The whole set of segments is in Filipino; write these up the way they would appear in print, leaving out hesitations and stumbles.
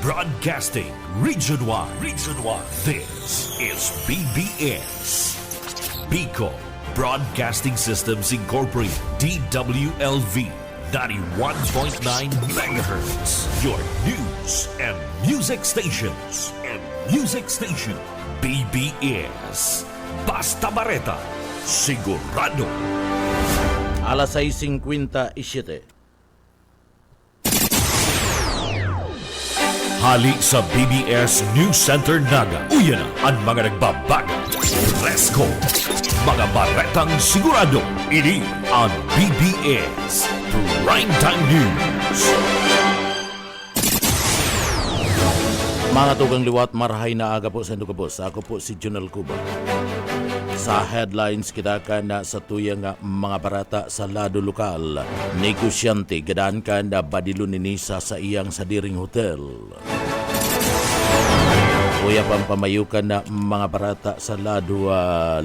Broadcasting Region 1. Region 1. This is BBS. Bicol Broadcasting Systems Incorporated. DWLV 91.9 megahertz. Your news and music stations. BBS. Basta Bareta. Sigurado. Alas 6:57. Hali sa BBS News Center Naga. Uyan na ang mga nagbabago. Presko. Mga baretang sigurado. Ini ang BBS Primetime News. Mga tugang liwat, marahay na aga po sa Ndukabos. Ako po si Junel Cuba. Sa headlines kita ka na sa tuyang mga barata sa lado lokal. Negosyante gadaan ka na badilo ni Nisa sa iyang sadiring hotel. Kuya pampamayukan na mga barata sa lado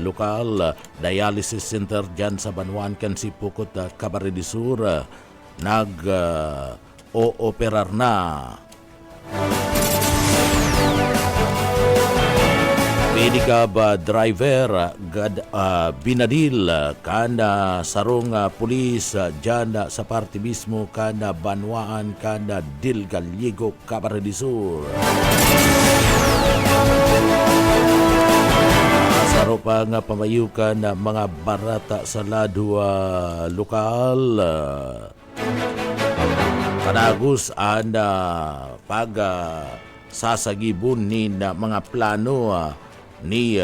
lokal. Dialysis center dyan sa Banwan kan si Pukot Cabaret de Sur. Nag-ooperar na. Pwede ka ba driver binadil kana sarong pulis dyan sa parte mismo kana Banwaan kana Dil Gallego Cabaret de Sur. Saro pa nga pamayukan na mga barata sa lado lokal. Panagus anda pag sasagibon ni na mga plano ni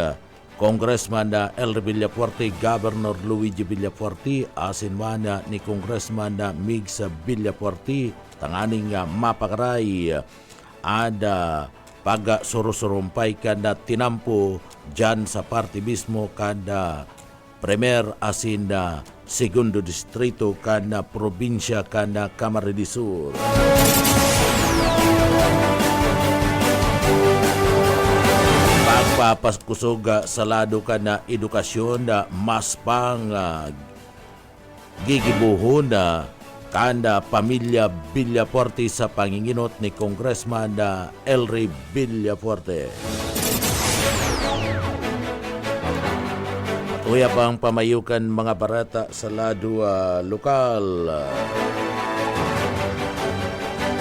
Congressman El Villafuerte, Governor Luigi Villafuerte, asin man ni Congressman Migs Villafuerte, tanganing mapakaray ada pag surusurumpay kada tinampo dyan sa party mismo kada Premier asin segundo distrito kada probinsya kada Camarines de Sur. Pagpapaskusog sa lado ka na edukasyon na mas pang gigibuhon na kanda pamilya Villafuerte sa panginginot ni Congressman Elry Villafuerte. Tuya pang pamayukan mga barata sa lado lokal.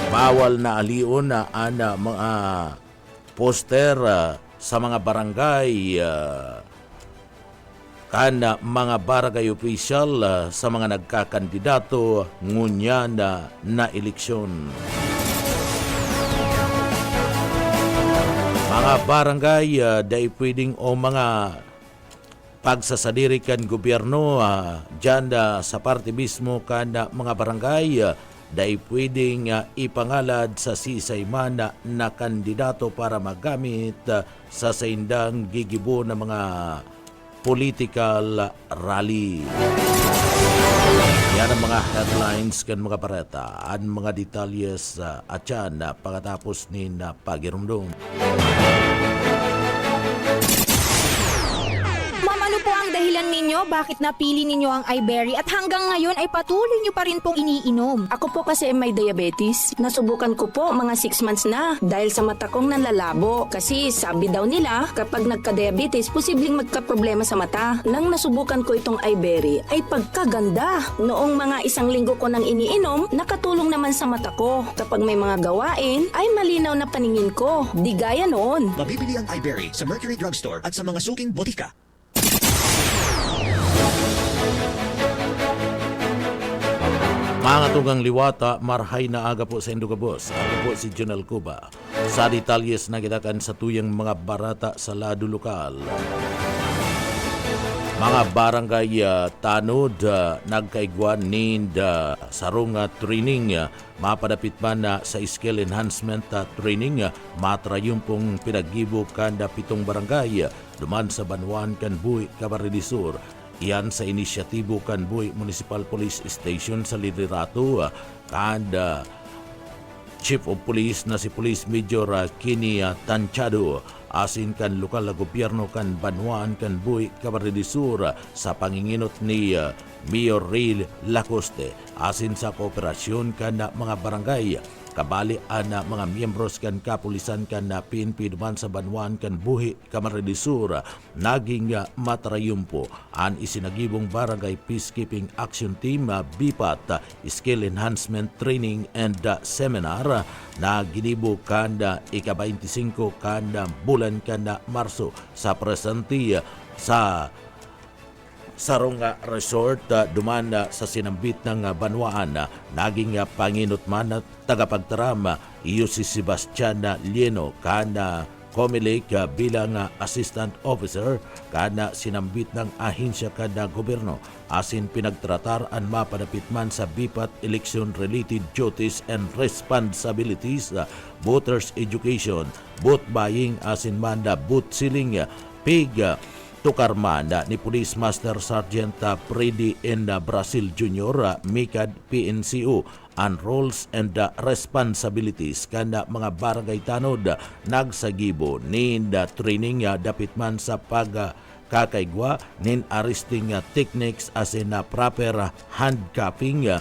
Bawal na alion na ana mga poster sa mga barangay kana mga barangay official sa mga nagkakandidato ngunya na eleksyon. Mga barangay dahil pwedeng o mga pagsasadirikan gobyerno dyan sa parte mismo kana mga barangay dahil pwedeng ipangalad sa sisayman na kandidato para magamit sa saindang gigibo ng mga political rally. Yan ang mga headlines kan mga pareta at mga detalyes at yan pagkatapos ni pagirumdum. Dahilan ninyo bakit napili ninyo ang iBerry at hanggang ngayon ay patuloy nyo pa rin pong iniinom. Ako po kasi may diabetes. Nasubukan ko po mga 6 months na dahil sa mata kong nanlalabo. Kasi sabi daw nila kapag nagka-diabetes, posibleng magka-problema sa mata. Nang nasubukan ko itong iBerry ay pagkaganda. Noong mga 1 linggo ko nang iniinom, nakatulong naman sa mata ko. Kapag may mga gawain, ay malinaw na paningin ko. Di gaya noon. Mabibili ang iBerry sa Mercury Drugstore at sa mga suking botika. Mga tugang liwata, marhay na aga po sa Ndukabos. Ako po si Junel Cuba. Sa detalyes na kitakan sa tuyang mga barata sa lado lokal. Mga barangay tanod, nagkaigwan need sarong training, mapadapit man sa skill enhancement training, matrayong pong pinaggibo kanda 7 barangay, duman sa Banwan, Kanbuy, Cabaret de Sur. Iyan sa inisyatibo Kanbuy Municipal Police Station sa liderato kanda Chief of Police na si Police Major Kini Tanchado asin kan lokal na gobyerno kan Banwan, Kanbuy, Cabaret de Sur sa panginginot ni Mayor Ray Lacoste asin sa kooperasyon kan mga barangay kabali ana mga miyembros kan kapulisan kan na PNP duman sa Banwan kan buhi Camarines Sur naging matrayumpo an isinagibong Barangay Peacekeeping Action Team BIPAT Skill Enhancement Training and Seminar na ginibo kanda ika-25 kanda bulan kanda Marso sa presente sa Sarunga Resort duman sa sinambit ng Banwaan naging panginutman at tagapagtaram iyo si Sebastian Lieno kana Comelec bilang assistant officer kana sinambit ng ahensya kada gobyerno asin pinagtratar ang mapadapit man sa BIPAT election related duties and responsibilities, voters education, vote buying asin manda vote sealing, pig tukarman ni Police Master Sergeant Freddy N. Brasil Jr. Mikad PNCO ang roles and responsibilities kada mga barangay tanod nagsagibo nin training dapit man sa pagkakaigwa nin arresting techniques as in proper handcuffing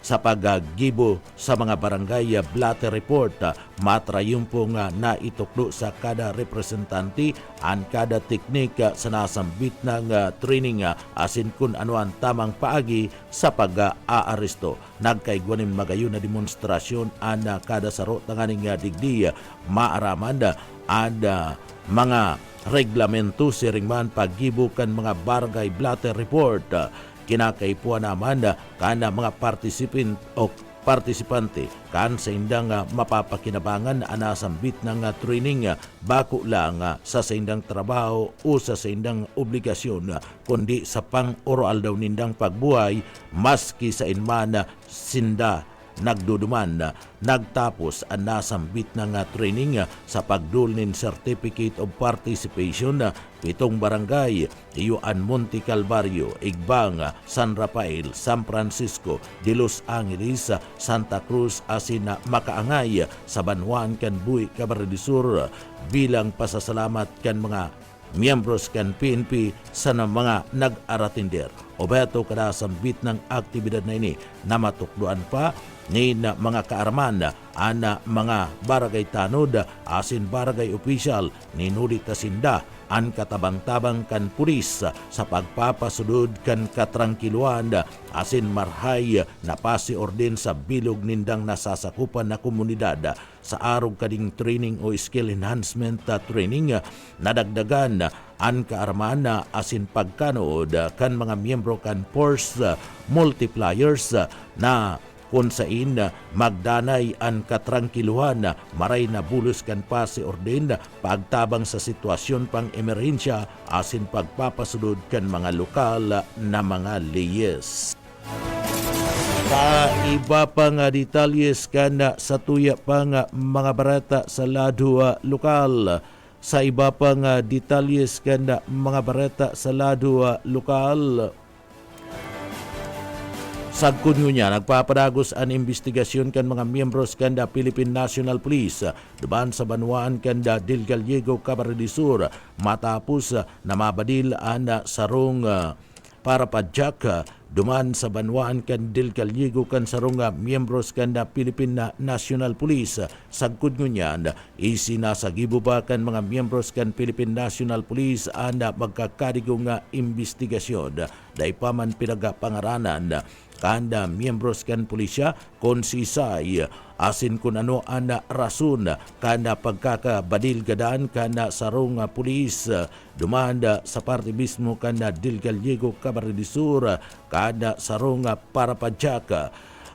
sa paggibo sa mga barangay blatter report. Matrayumpong na ituklo sa kada representante ang kada teknik sa nasambit ng training asin kun ano ang tamang paagi sa pag-aaresto. Nagkaigwanin magayon na demonstrasyon ang kada saro tanganing digdi maaraman ang mga reglamento siringman paggibo kan mga barangay blatter report. Kinakaipuan naman kana mga partisipante kan sa indang mapapakinabangan anasambit ng training bako lang sa indang trabaho o sa indang obligasyon kundi sa pang-oral daw nindang pagbuhay maski sa inman sinda nagduduman nagtapos ang nasambit ng training sa pagdulnin Certificate of Participation 7 barangay Iyuan Monte Calvario, Igbang, San Rafael, San Francisco, de Los Angeles, Santa Cruz asin Makaangay sa Banwan kan Buhi Camarines Sur bilang pasasalamat kan mga miyembros kan PNP sa mga nag-aratinder. Obeto kada sambit ng aktibidad na ini na matukduan pa ni mga kaarman ana mga barangay tanod asin barangay official ni nulit tasinda an katabang-tabang kan pulis sa pagpapasudod kan katrangkiluan asin marhay na pasiorden sa bilog nindang nasasakupan na komunidad sa arog kading training o skill enhancement training nadagdagan an kaarman asin pagkanood kan mga miyembro kan force multipliers na kung sain magdanay ang katrangkiluhan maray na bulos kan pa si orden pagtabang sa sitwasyon pang emerhensya asin pagpapasulod kan mga lokal na mga leyes. Sa iba pang detalyes kan sa tuya pang mga barata sa lado lokal. Sa iba pang detalyes kan mga barata sa lado lokal. Sagkunyo niya, nagpapadagos ang investigasyon kan mga miyembros kanda Philippine National Police duman sa Banwaan kanda Del Gallego, Camarines Sur matapos na mabadil ang sarong para padjak duman sa Banwaan kan Del Gallego kan sarong miyembros kanda Philippine National Police. Sagkunyo niya, isinasagibo ba kan mga miyembros kan Philippine National Police ang magkakadigong investigasyon dahil pa man pinagapangaranan kanda miyembros kan pulisya konsisay asin kun ano ang rason kanda pagkakabadil gadaan kanda sarong pulis dumanda sa parte mismo kanda Del Gallego, Camarines Sur kanda sarong para padjak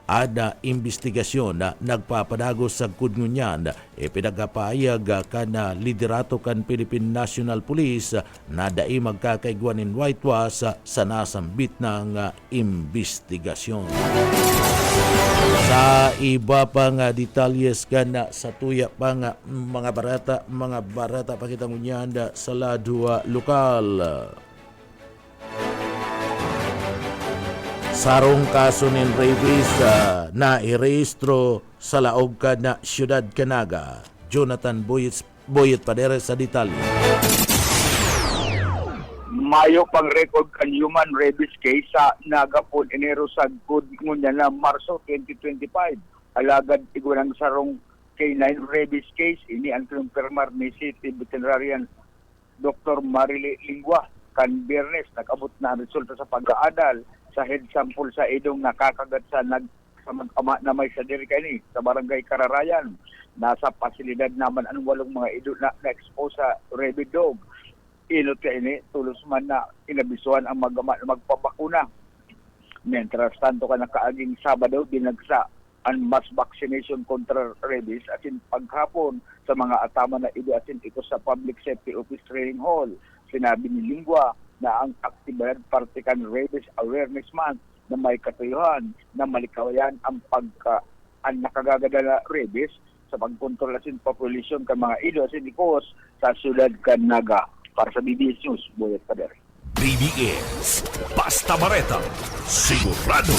ada investigasyon na nagpapadagos sa kudngunyan pinagapayag kana liderato kan Philippine National Police na dai magkakaigwanin whitewash sa nasambit ng investigasyon. Sa iba pang detalyes kana sa tuya pang mga barata pakita ngunyan sa lado lokal. Sarong kaso ng rabies na irehistro sa laog ka na Siyudad Canaga. Jonathan Boyet Padere sa detalye. Mayo pang record kan human rabies case sa Naga po Enero sa good ngunya na Marso 2025. alagad iguanang sarong K9 rabies case. Ini ang kinumpirmar ni City Veterinarian Dr. Marily Lingua kan Biyernes. Nag-abot na ang resulta sa pag-aadal sa head sample sa idong nakakagat sa mag-ama na may sa diri kani sa barangay Kararayan. Nasa pasilidad naman ang 8 mga ido na na-expose sa rabid dog. Inot ka ini, tulos man na inabisuhan ang mag-ama na magpabakuna. Mientras tanto ka nakaaging Sabado, dinagsa ang mass vaccination contra rabies as in paghapon sa mga atama na ido as in ito sa Public Safety Office Training Hall. Sinabi ni Lingua na ang aktibidad partikan Rabies Awareness Month na may katuyuhan na malikawayan ang nakagagada na rabies sa pagkontrol asin population kan mga ido asin ikos sa siyudad kan Naga. Para sa BBS News, Boyet Pader. BBS Basta Bareta Sigurado.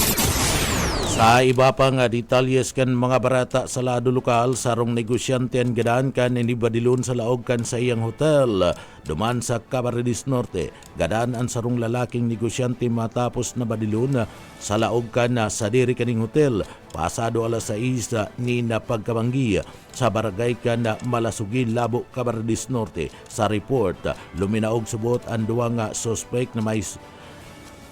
Sa iba pang detalyes kan mga barata sa lado lokal, sarong negosyante ang gadaan kan inibadilon sa laog kan sa iyang hotel. Duman sa Camarines Norte, gadaan ang sarong lalaking negosyante matapos na badilon sa laog kan sa diri kaning hotel. Pasado alas 6 ni napagkabanggi sa barangay kan Malasugin, Labo, Camarines Norte. Sa report, luminaog subot ang duwang suspect na may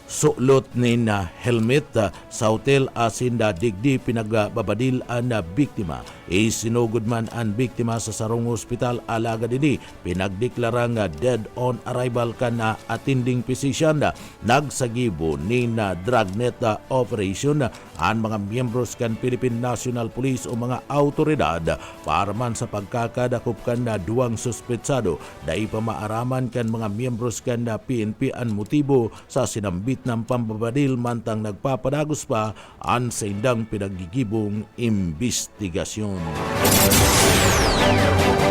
sulot ni na helmet sa hotel asin da digdi pinagbabadil ang biktima. Isinugod man ang biktima sa sarong hospital alaga dini pinagdeklarang dead on arrival ka na attending physician. Nagsagibo ni na dragnet operation ang mga miyembros kan Philippine National Police o mga autoridad para man sa pagkakadakop kan na duwang suspetsado. Dai pa maaraman kan mga miyembros kan na PNP ang motibo sa sinambit ng pambabadil mantang nagpapadagos pa ang sa indang pinagigibong investigasyon.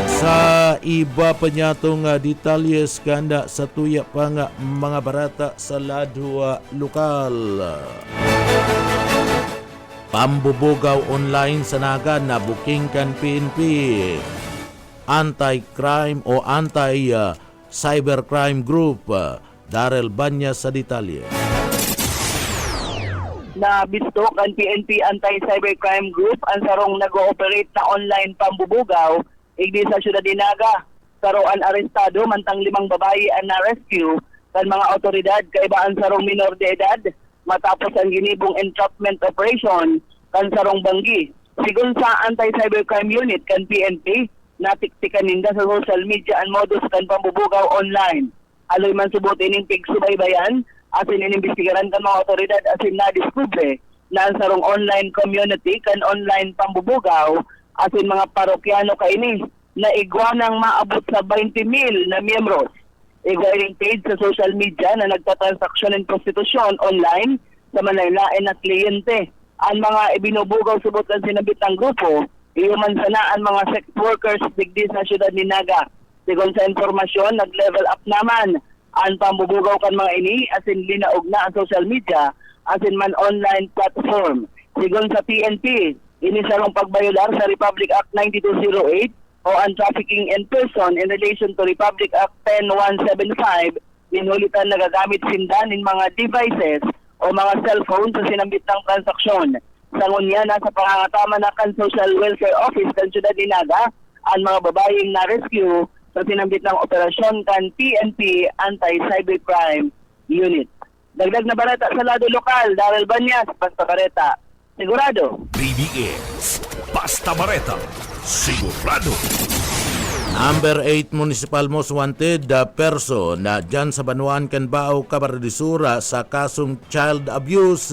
Sa iba pa niya itong detalyes kanda sa tuya pa nga mga barata sa lado lokal. Pambubugaw online sa Naga na booking kan PNP. Anti-crime o anti-cybercrime group. Darrell Banyas sa detalye. Na bistok ang PNP Anti-Cybercrime Group ang sarong nag-ooperate na online pambubugaw igdi sa siyudad ni Naga. Saroan arestado mantang 5 babae ang na-rescue kan mga otoridad kaiba ang sarong minor de edad matapos ang ginibong entrapment operation kan sarong Banggi. Sigun sa Anti-Cybercrime Unit kan PNP, natiktikan ninda sa social media ang modus kan pambubugaw online. Aloy man subot ining pigsubaybayan asin inimbestigaran kan mga otoridad asin na-discover na ang sarong online community kan online pambubugaw asin mga parokyano kaini na igwanang maabot sa 20,000 na miyembros. Igwaring page sa social media na nagtatransaksyon ng prostitusyon online sa manaylain na kliyente. Ang mga ibinubugaw subot ang sinabit ng grupo, iuman sana ang mga sex workers digdi sa siyudad ni Naga. Sigon sa informasyon, nag-level up naman ang pambubugaw kan mga ini asin linaog na ang social media asin man online platform. Sigon sa PNP, ini sarong pagbayular sa Republic Act 9208 o ang trafficking in person in relation to Republic Act 10175 inhulitan nagagamit sindan in mga devices o mga cellphone sa sinambit ng transaksyon. Sangon niya nasa pangangatama na kan Social Welfare Office kan Siyudad ni Naga ang mga babaeng na-rescue sa sinambit ng operasyon kan PNP Anti-Cybercrime Unit. Dagdag na barata sa lado lokal, Darrell Banyas, Basta Bareta. Sigurado. BBS Basta Bareta Sigurado. Number 8 Municipal Most Wanted person na dyan sa Banuan Canbao, Camarines Sur sa kasong child abuse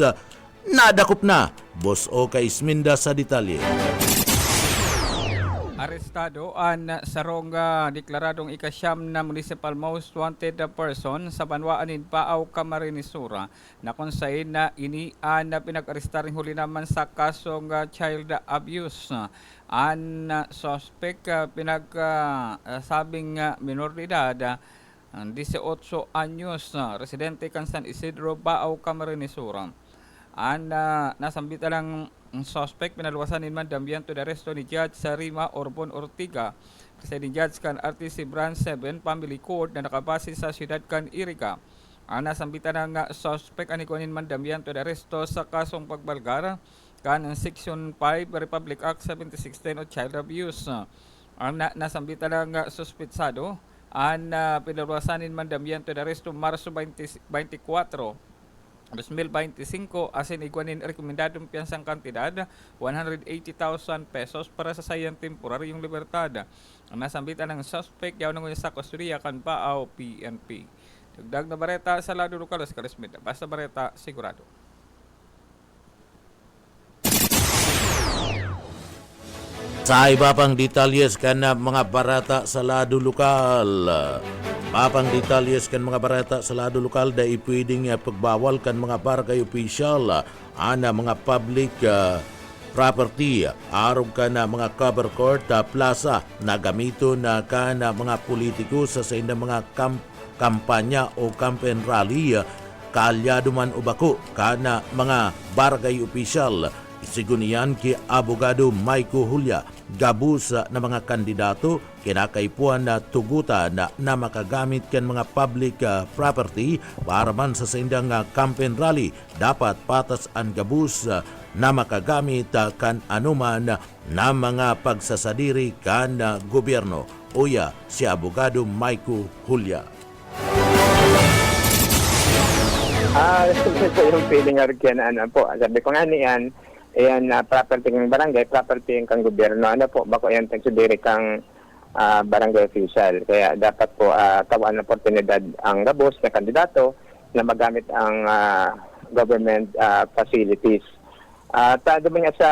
nadakop na. Boss Oka Isminda sa detalye. Arestado ang sarong deklaradong ikasyam na Municipal Most Wanted person sa Banwaanin Paaw, Camarines Sur na konsayin na inian na pinag-arestaring huli naman sa kasong child abuse. Ang suspect sabing minor de edad 18 anyos, residente kan San Isidro, Paaw, Camarines Sur. Ang nasambita lang ang suspect pinaluwasan ni Madam Bianto de Resto ni Judge Sarima Orbon Ortiga kasi ni Judge kan RTC Branch 7 Family Court na nakabase sa siyudad kan Irica. Ang nasambita ng suspect ani kunin Madam Bianto de Resto sa kasong pagbalgar kan ang Section 5 Republic Act 7610 o Child Abuse. Ang nasambita lang suspitsado ang pinalwasanin mandamyan to the resto Marso 24, 2025 asin iguanin rekomendadong piyansang kantidad 180,000 pesos para sa sayang temporaryong libertad. Ang nasambitan ng suspect yaw ng sa kustodiya kan Paaw PNP. Dagdag na bareta sa lado lokal sa Karismita. Basta bareta sigurado. Sa iba pang detalyes kan mga barata sa lado lokal. Mapang detalyes kan mga barata sa lado lokal da ipwedeng pagbawal kan mga barangay official ana mga public property arog ka na mga cover court plaza na gamito na ka na mga politiko sa inda mga kampanya o campaign rally kaalyado man o bako ka na mga barangay official. Isigunian ki Abogado Maiko Hulya gabus na mga kandidato kinakaipuan na tugutan na makagamit kan mga public property para man sa sindang campaign rally dapat patas ang gabus na makagamit kan anuman na mga pagsasadiri kan gobyerno. Uya si Abogado Maiko Hulya. Yung feeling nga rin ano po, sabi ko nga niyan, ayan, property ng barangay, property ng kang gobyerno. Ano po, bako yan tagsudiri kang barangay official. Kaya dapat po tawaan ng oportunidad ang gabos na kandidato na magamit ang government facilities. Sabi nga sa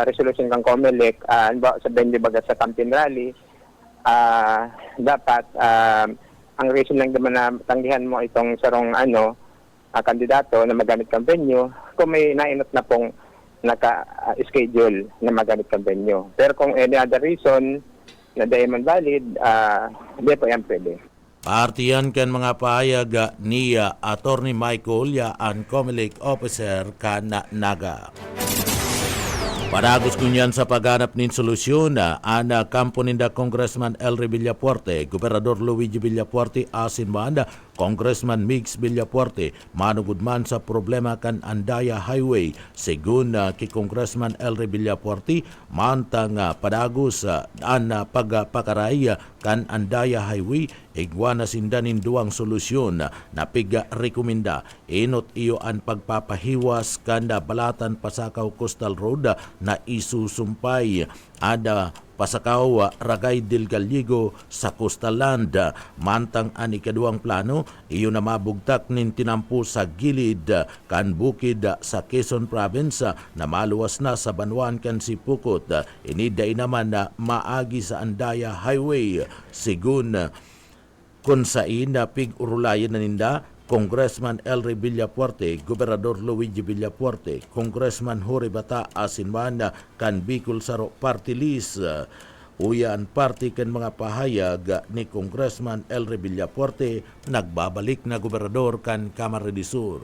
resolution kang COMELEC, sa venue baga sa campaign rally, dapat ang reason lang naman na tanggihan mo itong sarong kandidato na magamit kang venue kung may nainot na pong naka-schedule na magamit kang venue. Pero kung any other reason na di man valid, hindi po yan pwede. Partiyan kan mga pahayag ni Attorney Michael Hulya ang COMELEC officer kan Naga. Padagos kunyan sa paghanap nin solusyon ana kampo ninda Congressman Elry Villapuerte, Gobernador Luigi Villapuerte asin man Congressman Mix Villapuerte manugod man sa problema kan Andaya Highway. Segun ki Congressman Elry Villapuerte mantang padagos ang pagpakaray kan Andaya Highway igwa na sindanin duang solusyon na piga-rekomenda. Inot iyo ang pagpapahiwas kanda balatan Pasakaw Coastal Road na isusumpay ada Pasakaw Ragay del Gallego sa Coastal Land. Mantang ang ikaduang plano, iyo na mabugtak nin tinampo sa gilid kan bukid sa Quezon Province na maluwas na sa Banwan kan Sipukot. Iniday naman na maagi sa Andaya Highway. Sigun kung saan na pig-urulayan na ninda Congressman Elry Villapuerte, Gobernador Luigi Villapuerte, Congressman Jory Bata asinman kan Bicol Saro Party List. Uyan party kan mga pahayag ni Congressman Elry Villapuerte nagbabalik na gobernador kan Camarines Sur.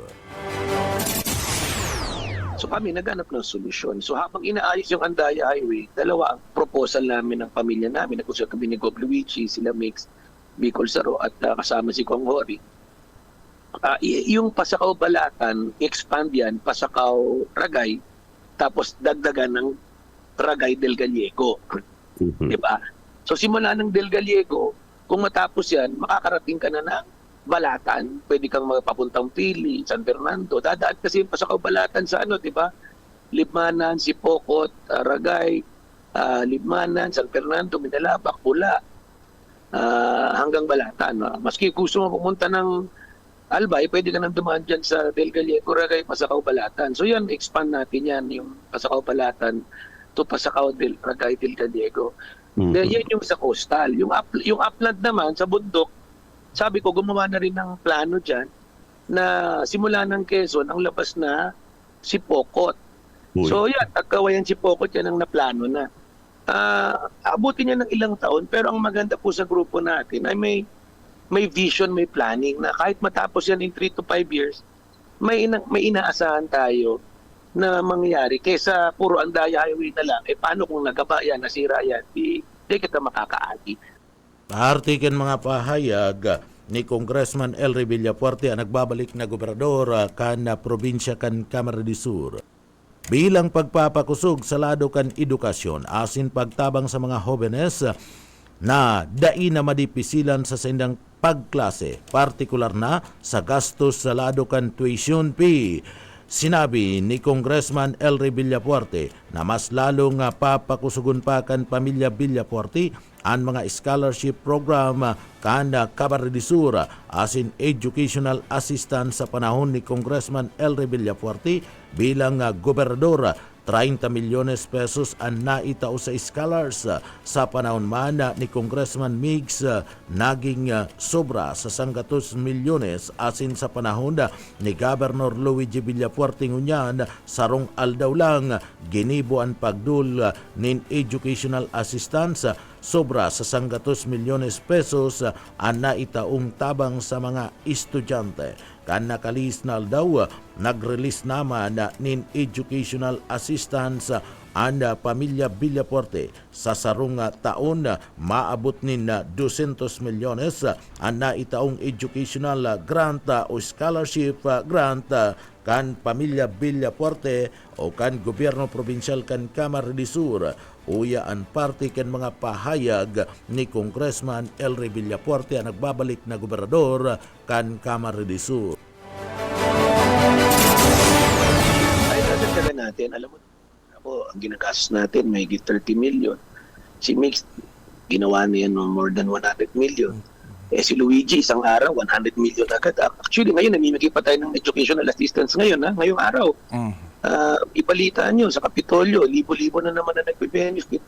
So kami naghanap ng solusyon. So habang inaayos yung Andaya Highway, dalawa ang proposal namin ng pamilya namin. Nag-usap kami ni Gob Luigi, sila Mix, Bicol Saro at kasama si Kong Jory. Yung Pasakaw Balatan, expand yan, Pasakaw Ragay, tapos dagdagan ng Ragay del Gallego. Diba? So simula ng del Gallego, kung matapos yan, makakarating ka na ng Balatan, pwede kang papuntang Pili, San Fernando. Dadaan kasi yung Pasakaw Balatan sa diba? Libmanan, Sipokot, Ragay, Libmanan, San Fernando, Minalabak, Pula, hanggang Balatan. Maski gusto mo pumunta ng Albay, pwede ka nang dumaan dyan sa Del Gallego, Ragay, Pasakaw, Balatan. So yan, expand natin yan, yung Pasakaw, Balatan to Pasakaw, Ragay, Del Gallego. Yan yung sa coastal. Yung upland naman, sa bundok, sabi ko, gumawa na rin ng plano dyan na simula ng Quezon, ang labas na Sipokot. So yan, agkawayan Sipokot, yan ang naplano na. Abutin niya ng ilang taon, pero ang maganda po sa grupo natin ay may vision, may planning na kahit matapos yan in 3 to 5 years, may inaasahan tayo na mangyayari. Kesa puro Andaya Highway na lang, paano kung nagaba yan, nasira yan, di kita makakaagi. Paartikan mga pahayag ni Congressman Elry Villapuerte ang nagbabalik na gobernador kan probinsya kan Camarines Sur. bilang pagpapakusog sa lado kan edukasyon asin pagtabang sa mga hobenes na dai na madipisilan sa sindang pagklase, partikular na sa gastos sa lado kan tuition fee. Sinabi ni Congressman Elry Villafuerte na mas lalong papakusugon pa kan pamilya Villafuerte ang mga scholarship program kanda kabaredisura asin educational assistance sa panahon ni Congressman Elry Villafuerte bilang gobernador. 30 milyones pesos ang naitao sa scholars sa panahon man ni Congressman Migs naging sobra sa 100 milyones asin sa panahon ni Governor Luigi Villafuerte ngunyan sarong aldaw lang ginibo ang pagdul nin educational assistance sobra sa 100 milyones pesos ang naitaong tabang sa mga estudyante. Kan nakalis na daw, nag-release naman nin educational assistance ang pamilya Villafuerte sa sarong taon maabot nin 200 milyones ang naitaong educational grant o scholarship grant kan pamilya Villafuerte o kan gobyerno probinsyal kan Camarines Sur. Uya ang parte kan mga pahayag ni Congressman Elry Villafuerte ang nagbabalik na gobernador kan Camarines Sur. Ay, nadagdagan natin, alam mo, ang ginagastos natin may 30 million. Si Mix, ginawa niya no more than 100 million. Si Luigi, isang araw, 100 million agad. Actually, ngayon, namimigay pa tayo ng educational assistance ngayon, ngayong araw. Ipalitaan nyo sa Kapitolyo, libo-libo na naman na nagbe-benefit.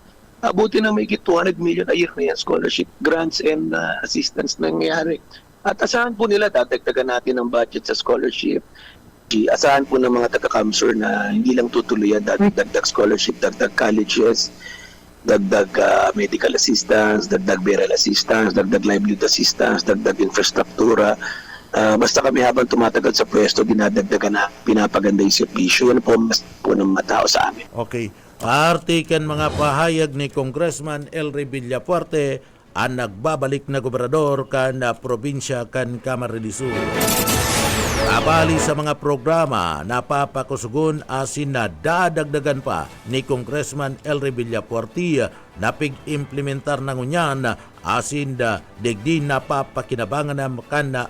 Abuti na may 200 million a year na yan, scholarship, grants, and assistance na nangyayari. At asahan po nila, dadagdagan natin ang budget sa scholarship. Asahan po ng mga taga-CAMSUR na hindi lang tutuloy yan, dagdag scholarship, dagdag colleges, dagdag medical assistance, dagdag burial assistance, dagdag livelihood assistance, dagdag infrastruktura. Basta kami habang tumatagal sa pwesto, dinadagdagan na pinapaganda yung servisyo. Yan po mas po ng mga tao sa amin. Okay. Parte kan mga pahayag ni Congressman Elry Villafuerte ang nagbabalik na gobernador kan probinsya kan Camarines Sur. Abali sa mga programa na papakusugon asin na dadagdagan pa ni Congressman Elry Villafuerte na pig-implementar ng unyan asin da digdi na papakinabangan ng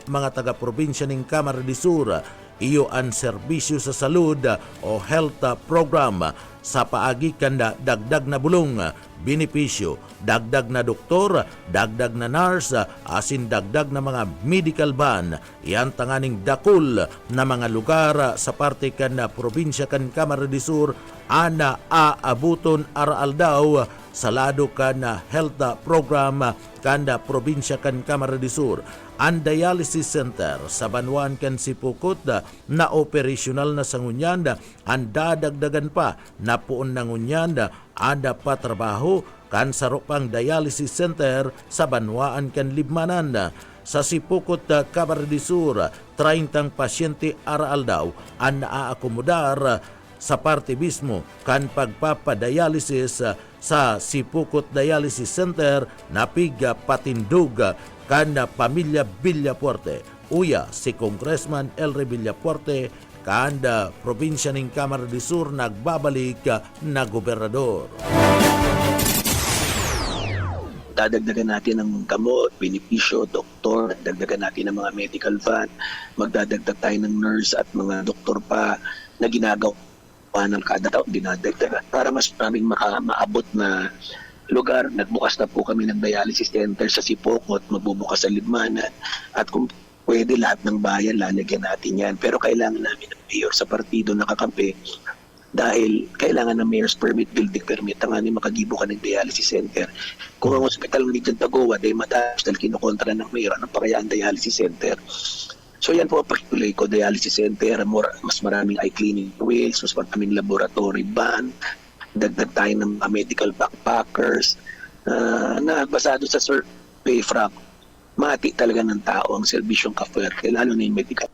mga taga-probinsya ng Camarines Sur iyo ang serbisyo sa salud o health program sa paagi kanda dagdag na bulong, benepisyo, dagdag na doktor, dagdag na nurse, asin dagdag na mga medical van. Iyan tanganing dakul na mga lugar sa parte kan probinsya kan Camarines Sur ana aabuton araal daw sa lado kan health program kanda probinsya kan Camarines Sur. Ang dialysis center sa Banwan kan Sipukot na operasyonal na sa ngunyanda ang dadagdagan pa na puon na ngunyanda ada pa trabaho kan sarupang dialysis center sa Banwaan kan Libmanan. Sa Sipukot Camarines Sur 30 pasyente araal daw ang naaakomodar sa parte mismo kan pagpapadialysis sa Sipukot Dialysis Center na piga patindog kan pamilya Villafuerte. Uya si Congressman Elry Villafuerte kanda probinsya ng Camarines Sur nagbabalik na gobernador. Dadagdagan natin ng gamot, benepisyo, doktor, dagdagan natin ng mga medical van, magdadagdag tayo ng nurse at mga doktor pa na ginagawa ng kada taon dinadagdagan para mas maraming maabot na lugar. Nagbukas na po kami ng dialysis center sa Sipokot, magbubukas sa Libmanan, at kung pwede lahat ng bayan, lalagyan natin yan. Pero kailangan namin ng mayor sa partido nakakampi dahil kailangan ng mayor's permit, building permit, ang ano makagibo ka ng dialysis center. Kung ang hospital ng Region Tagoa, dahil matapos dahil kinukontra ng mayor, anong pakayaan dialysis center? So yan po ang pakituloy ko, dialysis center, mas maraming eye cleaning wheels, mas maraming laboratory van, dagdag tayo ng medical backpackers na basado sa survey from mati talaga ng tao ang serbisyong ka-Fuerte, lalo na yung medical.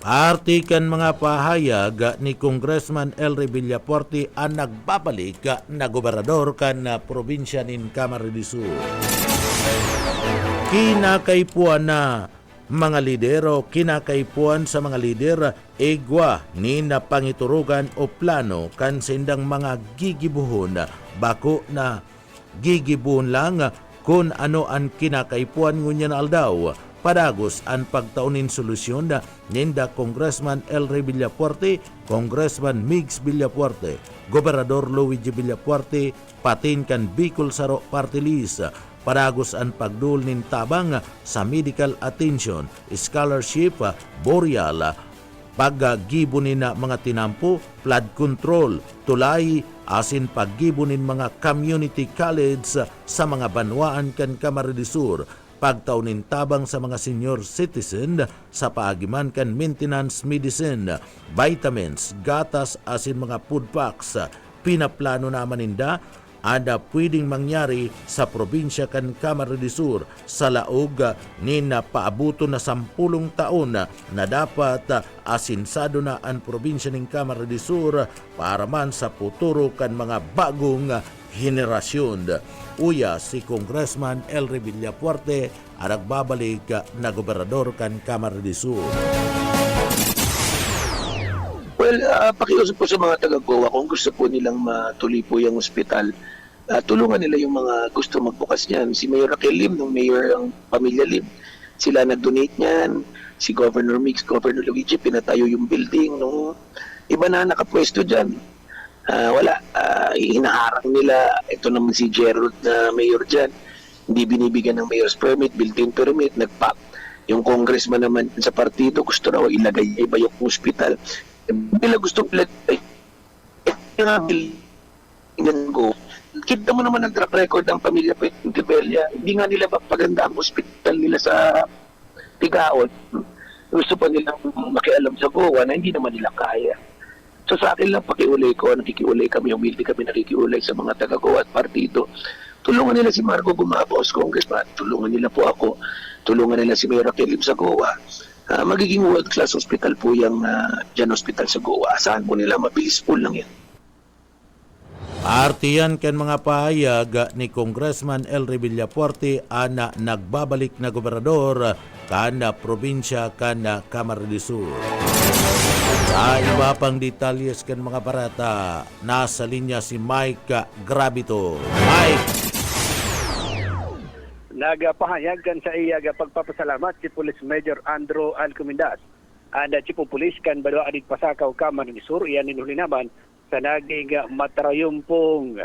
Parte kan mga pahayag ni Congressman Elry Villafuerte ang nagbabalik na gobernador kan probinsya ng Camarines Sur. Kinakaipuan na mga lidero, kinakaipuan sa mga lider igwa ni na pangiturugan o plano kan sindang mga gigibuhon bako na gigibuhon lang kung ano ang kinakaipuan ngunyan aldaw. Padagos ang pagtaunin solusyon ninda Congressman Elry Villafuerte, Congressman Migs Villafuerte, Gobernador Luigi Villafuerte, patin kan Bicol Saro Party List. Padagos ang pagdul nin tabang sa medical attention, scholarship, boreal, paggibunin na mga tinampo, flood control, tulay, asin paggibunin mga community college sa mga banwaan kan Camarines Sur, pagtaunin tabang sa mga senior citizen sa paagiman kan maintenance medicine, vitamins, gatas asin mga food packs. Pinaplano naman ninda ada pwedeng mangyari sa probinsya kan Camarines Sur sa laog ni na paabuto na 10 taon na dapat asinsado na ang probinsya ng Camarines Sur para man sa futuro kan mga bagong henerasyon. Uya si Congressman Elry Villafuerte ang nagbabalik na gobernador kan Camarines Sur. Well, pakiusap po sa mga taga-Goa kung gusto po nilang matuloy po yung ospital. Tulungan nila yung mga gusto magbukas niyan. Si Mayor Raquel Lim, ng Mayor ang Pamilya Lim, sila nag-donate niyan. Si Governor Mix, Governor Luigi, pinatayo yung building. No? Iba na nakapwesto dyan. Wala. Hinaharang nila. Ito naman si Gerald na mayor dyan. Hindi binibigyan ng mayor's permit, building permit, nagpack. Yung congressman naman sa partido, gusto raw ilagay iba yung hospital. Bila gusto ilagay, go. Kita mo naman ang track record ng pamilya Pentibella. Hindi nga nila paganda ang hospital nila sa Tigaon. Gusto pa nilang makialam sa Goa na hindi naman nila kaya. So sa akin lang pakiulay ko, nakikiulay kami, humilde kami nakikiulay sa mga taga-Goa at partido. Tulungan nila si Marco Gumabos, Congressman. Tulungan nila po ako. Tulungan nila si Mayor Raquel Lim sa Goa. Magiging world-class hospital po yung dyan hospital sa Goa. Asahan po nila, mabilis po lang yan. Artiyan ken mga pahayag ni Congressman Elry Villafuerte ana nagbabalik na gobernador kan probinsya kan Camarines Sur. Sa iba pang detalyes kan mga barata, nasa linya si Mike Gravito. Mike! Nagapahayag kan sa iyag pagpapasalamat si Police Major Andrew Alcomendas. Anda si Pulis kan Badwa Adit Pasakaw Camarines Sur, iyan ninuli naman sa naging matrayumpong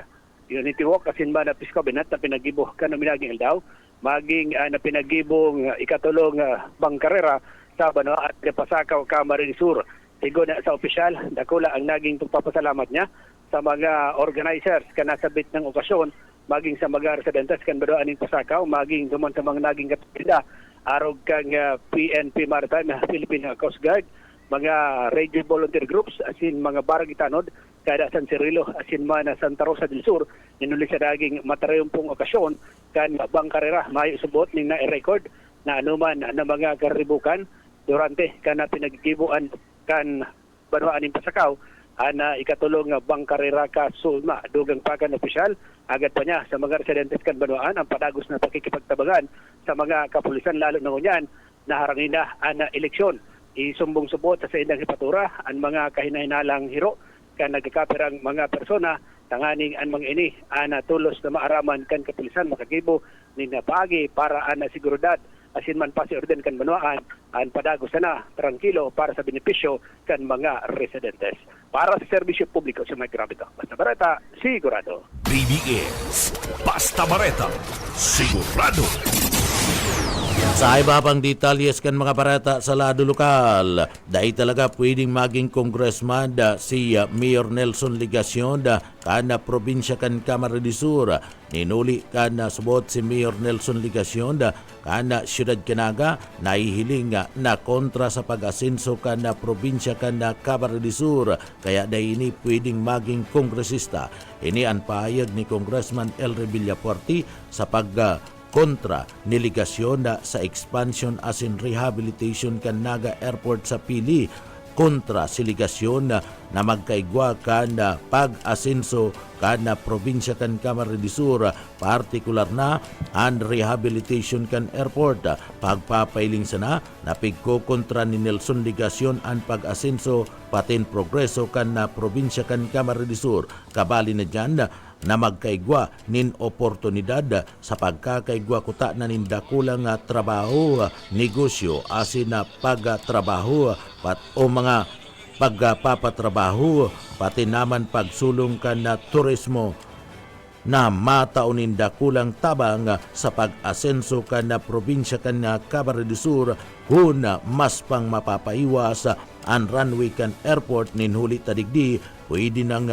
unity walk asin ba na Pisko Binat na pinagibo ka na minaging aldaw maging na pinagibong ikatulong bangkarera sa Banwa at Pasakaw Camarines Sur. Tigo na sa opisyal, dakula ang naging pagpapasalamat niya sa mga organizers ka nasabit ng okasyon, maging sa mga residentes kan Banwa aning Pasakaw, maging duman sa mga naging katulida arog kang PNP Maritime, Philippine Coast Guard, mga radio volunteer groups asin mga barangay tanod kada San Cirilo asin man Santa Rosa del Sur ninuli sa daging matarayumpong okasyon kan bangkarera mayo subot ning na-record na anuman na mga karibukan durante kana pinaggibuan kan Banwa aning Pasakaw ana ikatulong bangkarera ka sulma dugang pagan opisyal agad pa niya sa mga residentes kan Banwaan ang padagos na pakikipagtabangan sa mga kapulisan lalo na ngunyan na harangin na ana eleksyon. Isumbong-subot sa indang hipatura ang mga kahinahinalang hiro kan nagkakapirang mga persona tanganing ang mga ini ana tulos na maaraman kan kapulisan makagibo ning napagi para ana seguridad asin man pasi orden kan Banwaan ang padagos na tranquilo para sa benepisyo kan mga residentes. Para sa serbisyo publiko sa Mike Gravito. Basta Bareta, sigurado. BBS Basta Bareta, sigurado. Sa iba pang detalyes kan mga barata sa lado lokal, dahil talaga pwedeng maging congressman si Mayor Nelson Ligacion kana probinsya kan Camarines Sur. Ninuli kana subot si Mayor Nelson Ligacion kana siyudad Canaga nahihiling na kontra sa pag-asenso kana probinsya kan Camarines Sur. Kaya dahil ini pwedeng maging kongresista. Ini ang pahayag ni Congressman Elry Villafuerte sa kontra niligasyon sa expansion as in rehabilitation kan Naga Airport sa Pili. kontra siligasyon na magkaigwa kan pag-asenso kan probinsya kan Camarines Sur, partikular na ang rehabilitation kan airport. Pagpapailing sana napigko kontra ni Nelson Ligasyon ang pag-asenso patin progreso kan probinsya kan Camarines Sur. Kabali na dyan na magkaigwa nin oportunidad sa pagkakaigwa kuta na nindakulang trabaho, negosyo, asin na pagtrabaho o mga pagpapatrabaho, pati naman pagsulong ka na turismo na mataunin dakulang tabang sa pag-asenso ka na probinsya ka na Camarines Sur kung mas pang mapapaiwas ang runway kan airport nin huli tadigdi pwede nang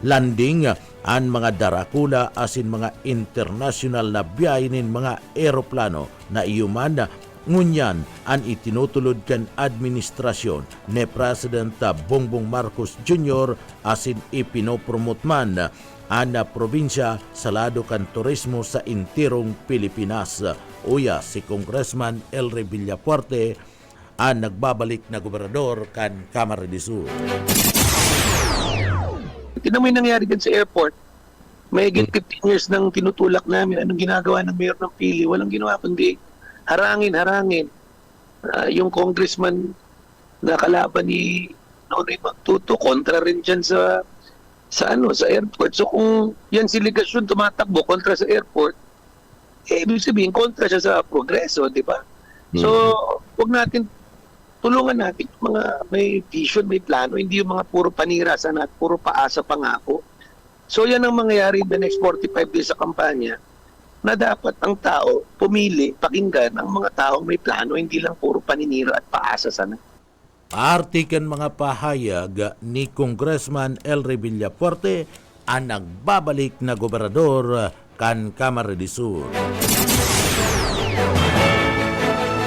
landing ang mga darakula asin mga international na biyahe nin mga eroplano na iyuman ngunyan ang itinutulod kan administrasyon ni President Bongbong Marcos Jr. asin ipinopromote man ang probinsya sa lado kan turismo sa intirong Pilipinas. Uya si Congressman Elry Villafuerte ang nagbabalik na gobernador kan Camarines Sur. Tignan mo yung nangyari dyan sa airport. May 15 years nang tinutulak namin. Anong ginagawa ng mayor ng Pili? Walang ginawa kundi harangin. Yung congressman na kalaban ni Nonoy Magtuto, kontra rin dyan sa airport. So kung yan si Ligasyon tumatakbo kontra sa airport, ibig sabihin kontra siya sa progreso, di ba? So, huwag natin tulungan natin yung mga may vision, may plano, hindi yung mga puro panirasan at puro paasa pangako. So yan ang mangyayari in the next 45 days sa kampanya, na dapat ang tao pumili, pakinggan ang mga taong may plano, hindi lang puro paninira at paasa sana. Artikan mga pahayag ni Congressman Elry Villafuerte ang nagbabalik na gobernador kan Camarines Sur.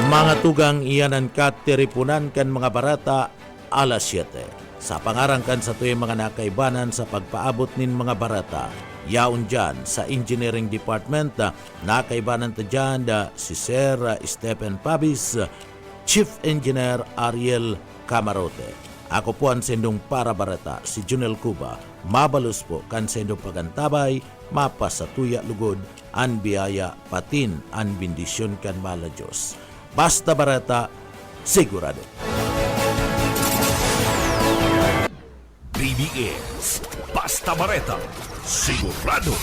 Mga tugang iyanan katiripunan kan mga barata alas 7. Sa pangarangkan sa tuwing mga nakaibanan sa pagpaabot nin mga barata, yaon dyan sa Engineering Department, nakaibanan ta dyan si Sir Stephen Pabis, Chief Engineer Ariel Camarote. Ako po ang sendong para barata, si Junel Cuba. Mabalos po kan sendong pagantabay, mapasatuya lugod, an biyaya patin, an bendisyon kan mala Diyos. Basta barata, sigurado. BBS Basta Bareta, sigurado.